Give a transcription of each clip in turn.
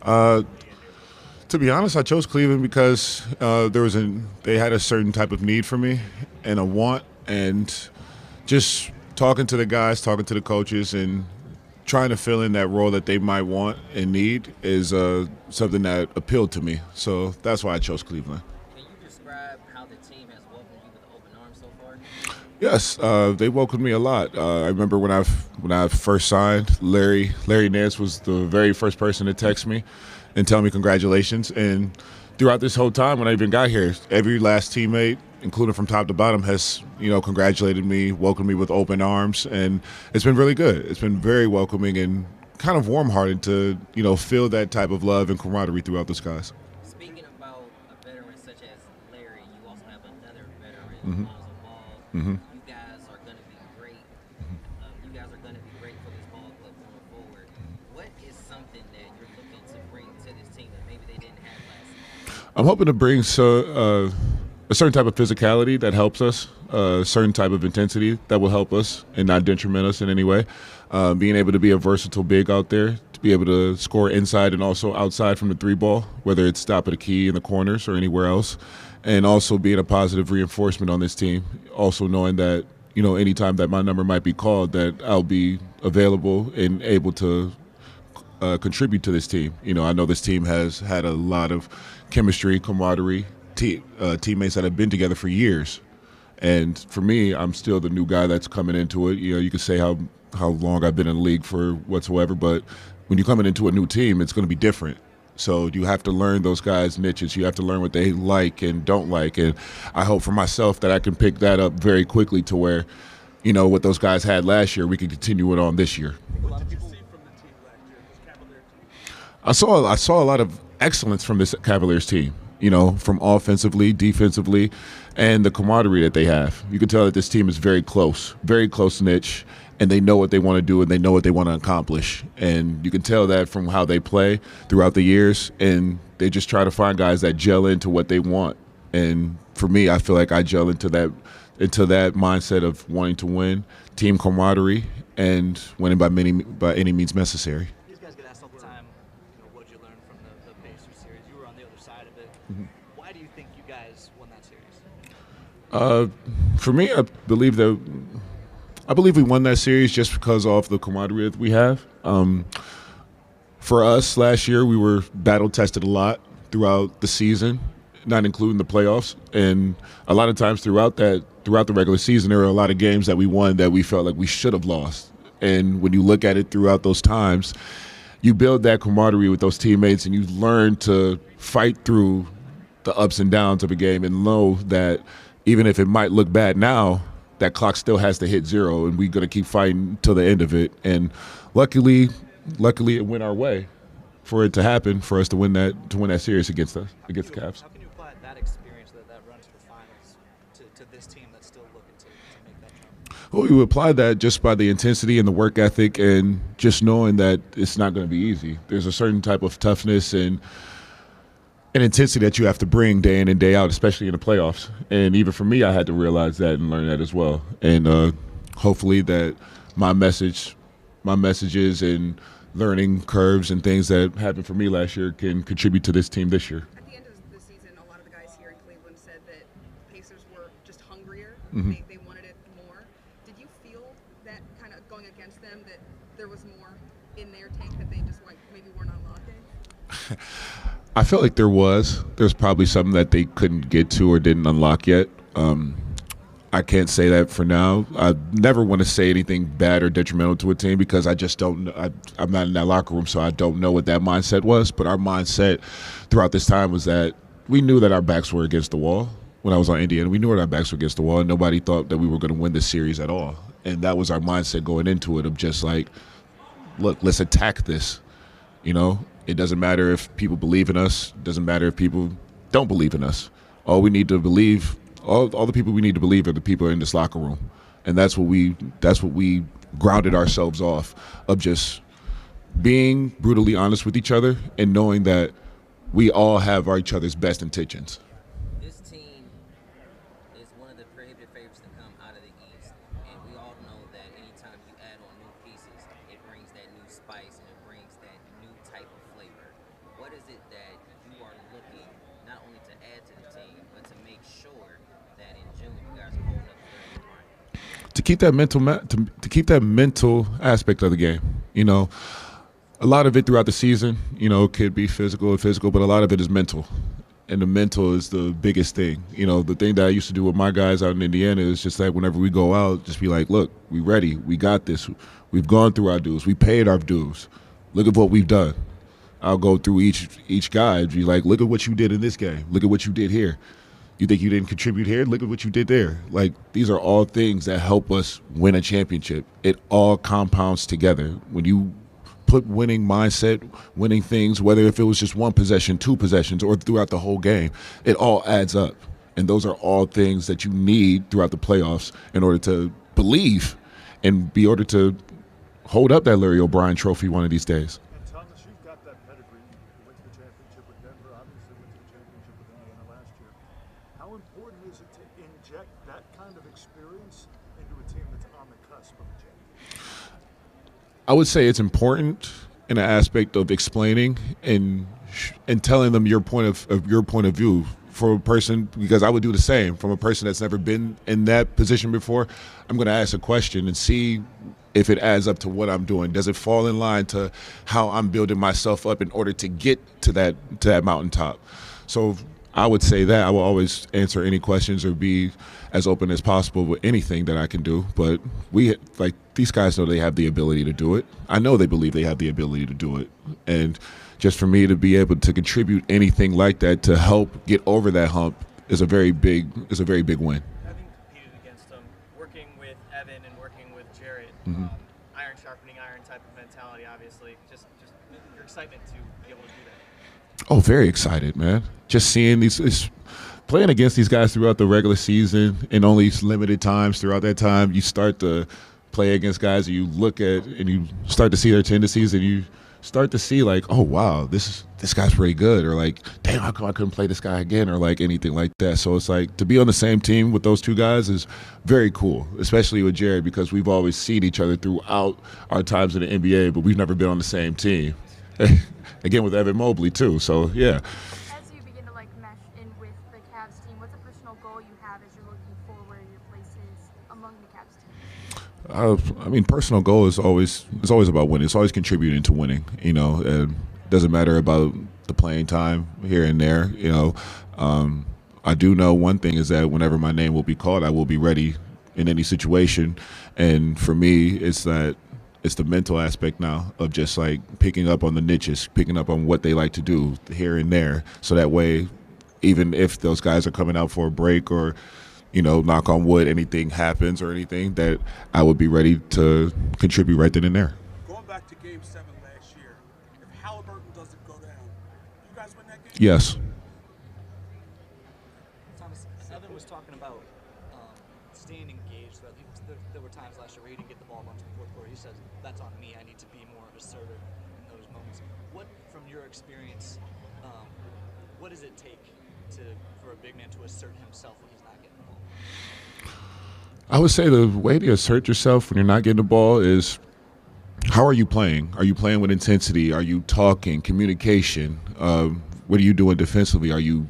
Uh, to be honest, I chose Cleveland because they had a certain type of need for me and a want, and just talking to the guys, talking to the coaches, and trying to fill in that role that they might want and need is something that appealed to me. So that's why I chose Cleveland. Can you describe how the team has welcomed you with open arms so far? Yes, they welcomed me a lot. I remember when I first signed, Larry Nance was the very first person to text me and tell me congratulations. And throughout this whole time, when I even got here, every last teammate, including from top to bottom, has congratulated me, welcomed me with open arms, and it's been really good. It's been very welcoming and kind of warm-hearted to feel that type of love and camaraderie throughout the skies. Speaking about a veteran such as Larry, you also have another veteran, Mm-hmm. Lonzo Ball. Mm-hmm. You guys are going to be great. You guys are going to be great for this ball club going forward. What is something that you're looking to bring to this team that maybe they didn't have last season? I'm hoping to bring a certain type of physicality that helps us, a certain type of intensity that will help us and not detriment us in any way. Being able to be a versatile big out there, to be able to score inside and also outside from the three ball, whether it's top of the key in the corners or anywhere else, and also being a positive reinforcement on this team. Also knowing that anytime that my number might be called, that I'll be available and able to contribute to this team. I know this team has had a lot of chemistry, camaraderie, teammates that have been together for years. And for me, I'm still the new guy that's coming into it. You can say how long I've been in the league for whatsoever, but when you're coming into a new team, it's going to be different. So you have to learn those guys' niches. You have to learn what they like and don't like. And I hope for myself that I can pick that up very quickly to where, what those guys had last year, we can continue it on this year. What did you see from the team last year, this Cavalier team? I saw a lot of excellence from this Cavaliers team. From offensively, defensively, and the camaraderie that they have. You can tell that this team is very close niche, and they know what they want to do and they know what they want to accomplish. And you can tell that from how they play throughout the years, and they just try to find guys that gel into what they want. And for me, I feel like I gel into that mindset of wanting to win, team camaraderie, and winning by any means necessary. These guys get asked all the time, what did you learn from the Pacers series? You were on the other side of it. Mm-hmm. Why do you think you guys won that series? For me, I believe we won that series just because of the camaraderie that we have. For us last year, we were battle tested a lot throughout the season, not including the playoffs, and a lot of times throughout the regular season, there were a lot of games that we won that we felt like we should have lost. And when you look at it throughout those times, you build that camaraderie with those teammates, and you learn to fight through the ups and downs of a game and know that even if it might look bad now, that clock still has to hit zero, and we're going to keep fighting till the end of it. And luckily, it went our way for it to happen, for us to win that series against the Cavs. How can you apply that experience, that run to the finals, to this team that's still looking to make that jump? Well, you apply that just by the intensity and the work ethic, and just knowing that it's not going to be easy. There's a certain type of toughness and intensity that you have to bring day in and day out, especially in the playoffs. And even for me, I had to realize that and learn that as well. And hopefully that my messages and learning curves and things that happened for me last year can contribute to this team this year. At the end of the season, a lot of the guys here in Cleveland said that Pacers were just hungrier. Mm-hmm. They wanted it more. Did you feel that kind of going against them, that there was more in their tank that they just maybe weren't unlocking? I felt like there's probably something that they couldn't get to or didn't unlock yet. I can't say that for now. I never want to say anything bad or detrimental to a team because I just don't know. I'm not in that locker room, so I don't know what that mindset was. But our mindset throughout this time was that we knew that our backs were against the wall. When I was on Indiana, we knew that our backs were against the wall, and nobody thought that we were going to win this series at all. And that was our mindset going into it of just like, look, let's attack this. It doesn't matter if people believe in us. It doesn't matter if people don't believe in us. All we need to believe, all the people we need to believe are the people in this locker room. And that's what we grounded ourselves off of, just being brutally honest with each other and knowing that we all have each other's best intentions. This team is one of the prohibitive favorites to come out of the East, and we all know that anytime you add on new pieces, it brings that new spice and it brings that new type of it that you are looking not only to add to the team, but to make sure that in June you guys are holding up the Larry O'Brien? To keep that to keep that mental aspect of the game. A lot of it throughout the season, could be physical, but a lot of it is mental. And the mental is the biggest thing. The thing that I used to do with my guys out in Indiana is just like whenever we go out, just be like, look, we ready. We got this. We've gone through our dues. We paid our dues. Look at what we've done. I'll go through each guy and be like, look at what you did in this game. Look at what you did here. You think you didn't contribute here? Look at what you did there. Like, these are all things that help us win a championship. It all compounds together. When you put winning mindset, winning things, whether if it was just one possession, two possessions, or throughout the whole game, it all adds up. And those are all things that you need throughout the playoffs in order to believe and be able to hold up that Larry O'Brien trophy one of these days. And Thomas, you've got that pedigree. You went to the championship with Denver, obviously went to the championship with Indiana last year. How important is it to inject that kind of experience into a team that's on the cusp of a championship? I would say it's important in an aspect of explaining and telling them your point of view for a person, because I would do the same from a person that's never been in that position before. I'm going to ask a question and see if it adds up to what I'm doing. Does it fall in line to how I'm building myself up in order to get to that mountaintop? So I would say that I will always answer any questions or be as open as possible with anything that I can do. But these guys know they have the ability to do it. I know they believe they have the ability to do it. And just for me to be able to contribute anything like that to help get over that hump is a very big win. Having competed against them, working with Evan and working with Jarrett, iron sharpening iron type of mentality, obviously. Just your excitement to be able to do that. Oh, very excited, man. Just seeing playing against these guys throughout the regular season and only limited times throughout that time, you start to play against guys and you look at and you start to see their tendencies and you start to see like, oh wow, this guy's pretty good, or like, damn, how come I couldn't play this guy again, or like anything like that. So it's like to be on the same team with those two guys is very cool, especially with Jared, because we've always seen each other throughout our times in the NBA, but we've never been on the same team. Again, with Evan Mobley too. So yeah. As you begin to mesh in with the Cavs team, what's a personal goal you have as you're looking for where your place is among the Cavs team? Personal goal is always about winning. It's always contributing to winning. It doesn't matter about the playing time here and there. I do know one thing is that whenever my name will be called, I will be ready in any situation. And for me, it's the mental aspect now of just like picking up on the niches, picking up on what they like to do here and there. So that way, even if those guys are coming out for a break or knock on wood, anything happens or anything, that I would be ready to contribute right then and there. Going back to Game 7 last year, if Halliburton doesn't go down, you guys win that game? Yes. Thomas, Evan was talking about staying engaged. There were times last year where he didn't get the ball much in the fourth quarter. He says, that's on me. I need to be more assertive in those moments. What, from your experience, what does it take for a big man to assert himself when he's not getting the ball? I would say the way to assert yourself when you're not getting the ball is, how are you playing? Are you playing with intensity? Are you talking? Communication? What are you doing defensively? Are you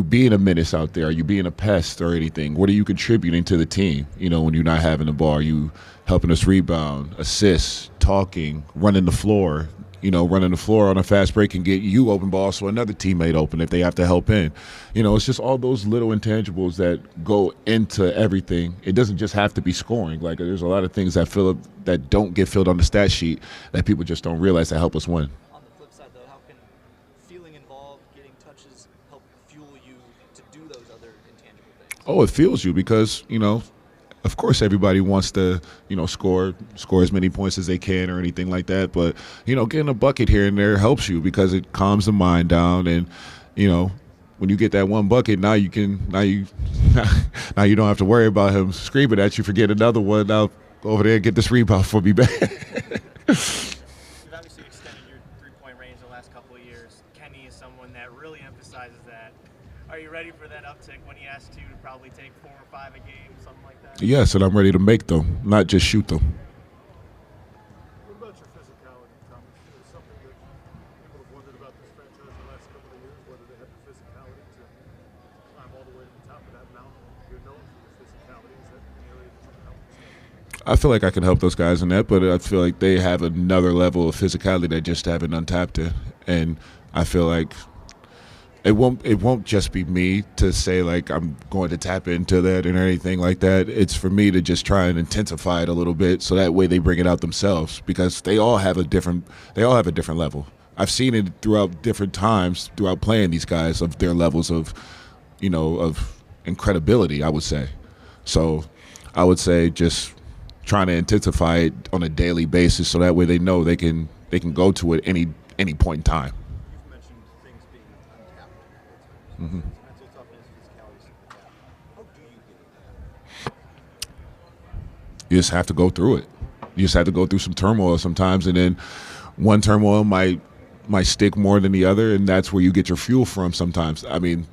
being a menace out there? Are you being a pest or anything? What are you contributing to the team? When you're not having the ball, are you helping us rebound, assist, talking, running the floor? Running the floor on a fast break and get you open ball so another teammate open if they have to help in. It's just all those little intangibles that go into everything. It doesn't just have to be scoring. Like, there's a lot of things that don't get filled on the stat sheet that people just don't realize that help us win. On the flip side, though, how can feeling involved, getting touches, help fuel you to do those other intangible things? Oh, it fuels you because, of course, everybody wants to, score as many points as they can or anything like that. But, getting a bucket here and there helps you because it calms the mind down. And, when you get that one bucket, now you don't have to worry about him screaming at you for getting another one. Now go over there and get this rebound for me back. You've obviously extended your three-point range the last couple of years. Kenny is someone that really emphasizes that. Are you ready for that uptick when he asks you to probably take 4 or 5 a game, something like that? Yes, and I'm ready to make them, not just shoot them. What about your physicality, Thomas? Is it something that people have I feel like I can help those guys in that, but I feel like they have another level of physicality that just haven't untapped it, and I feel like it won't just be me to say like I'm going to tap into that or anything like that. It's for me to just try and intensify it a little bit, so that way they bring it out themselves, because they all have a different level. I've seen it throughout different times throughout playing these guys of their levels of, of incredibility, I would say. So I would say just trying to intensify it on a daily basis, so that way they know they can go to it any point in time. You've mentioned things being untapped at times. Mm-hmm. Mental toughness, physicality, stuff like that. How do you get it? You just have to go through it. You just have to go through some turmoil sometimes, and then one turmoil might stick more than the other, and that's where you get your fuel from sometimes. I mean,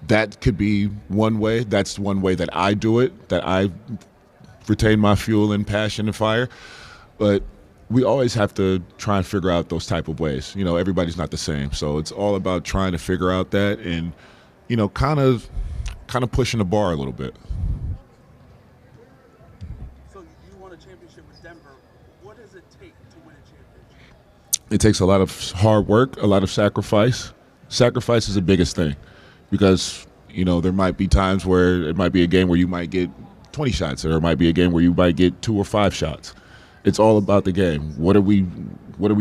that could be one way. That's one way that I do it, that I retain my fuel and passion and fire. But we always have to try and figure out those type of ways. Everybody's not the same. So it's all about trying to figure out that and, kind of pushing the bar a little bit. So you won a championship with Denver. What does it take to win a championship? It takes a lot of hard work, a lot of sacrifice. Sacrifice is the biggest thing, because, there might be times where it might be a game where you might get 20 shots, or it might be a game where you might get 2 or 5 shots. It's all about the game. What are we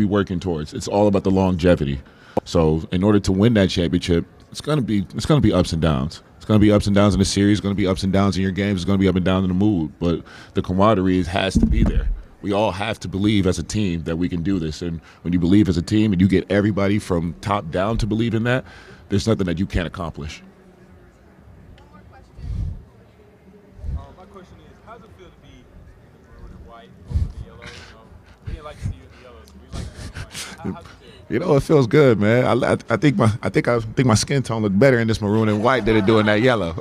working towards? It's all about the longevity. So in order to win that championship, it's gonna be ups and downs. It's gonna be ups and downs in the series. It's gonna be ups and downs in your games. It's gonna be up and down in the mood. But the camaraderie has to be there. We all have to believe as a team that we can do this. And when you believe as a team and you get everybody from top down to believe in that, there's nothing that you can't accomplish. My question is, how does it feel to be in the maroon and white over the yellow? We didn't like to see you in the yellow, so we like to see you in the white. How's it feel? It feels good, man. I think my skin tone looked better in this maroon and white than it do in that yellow.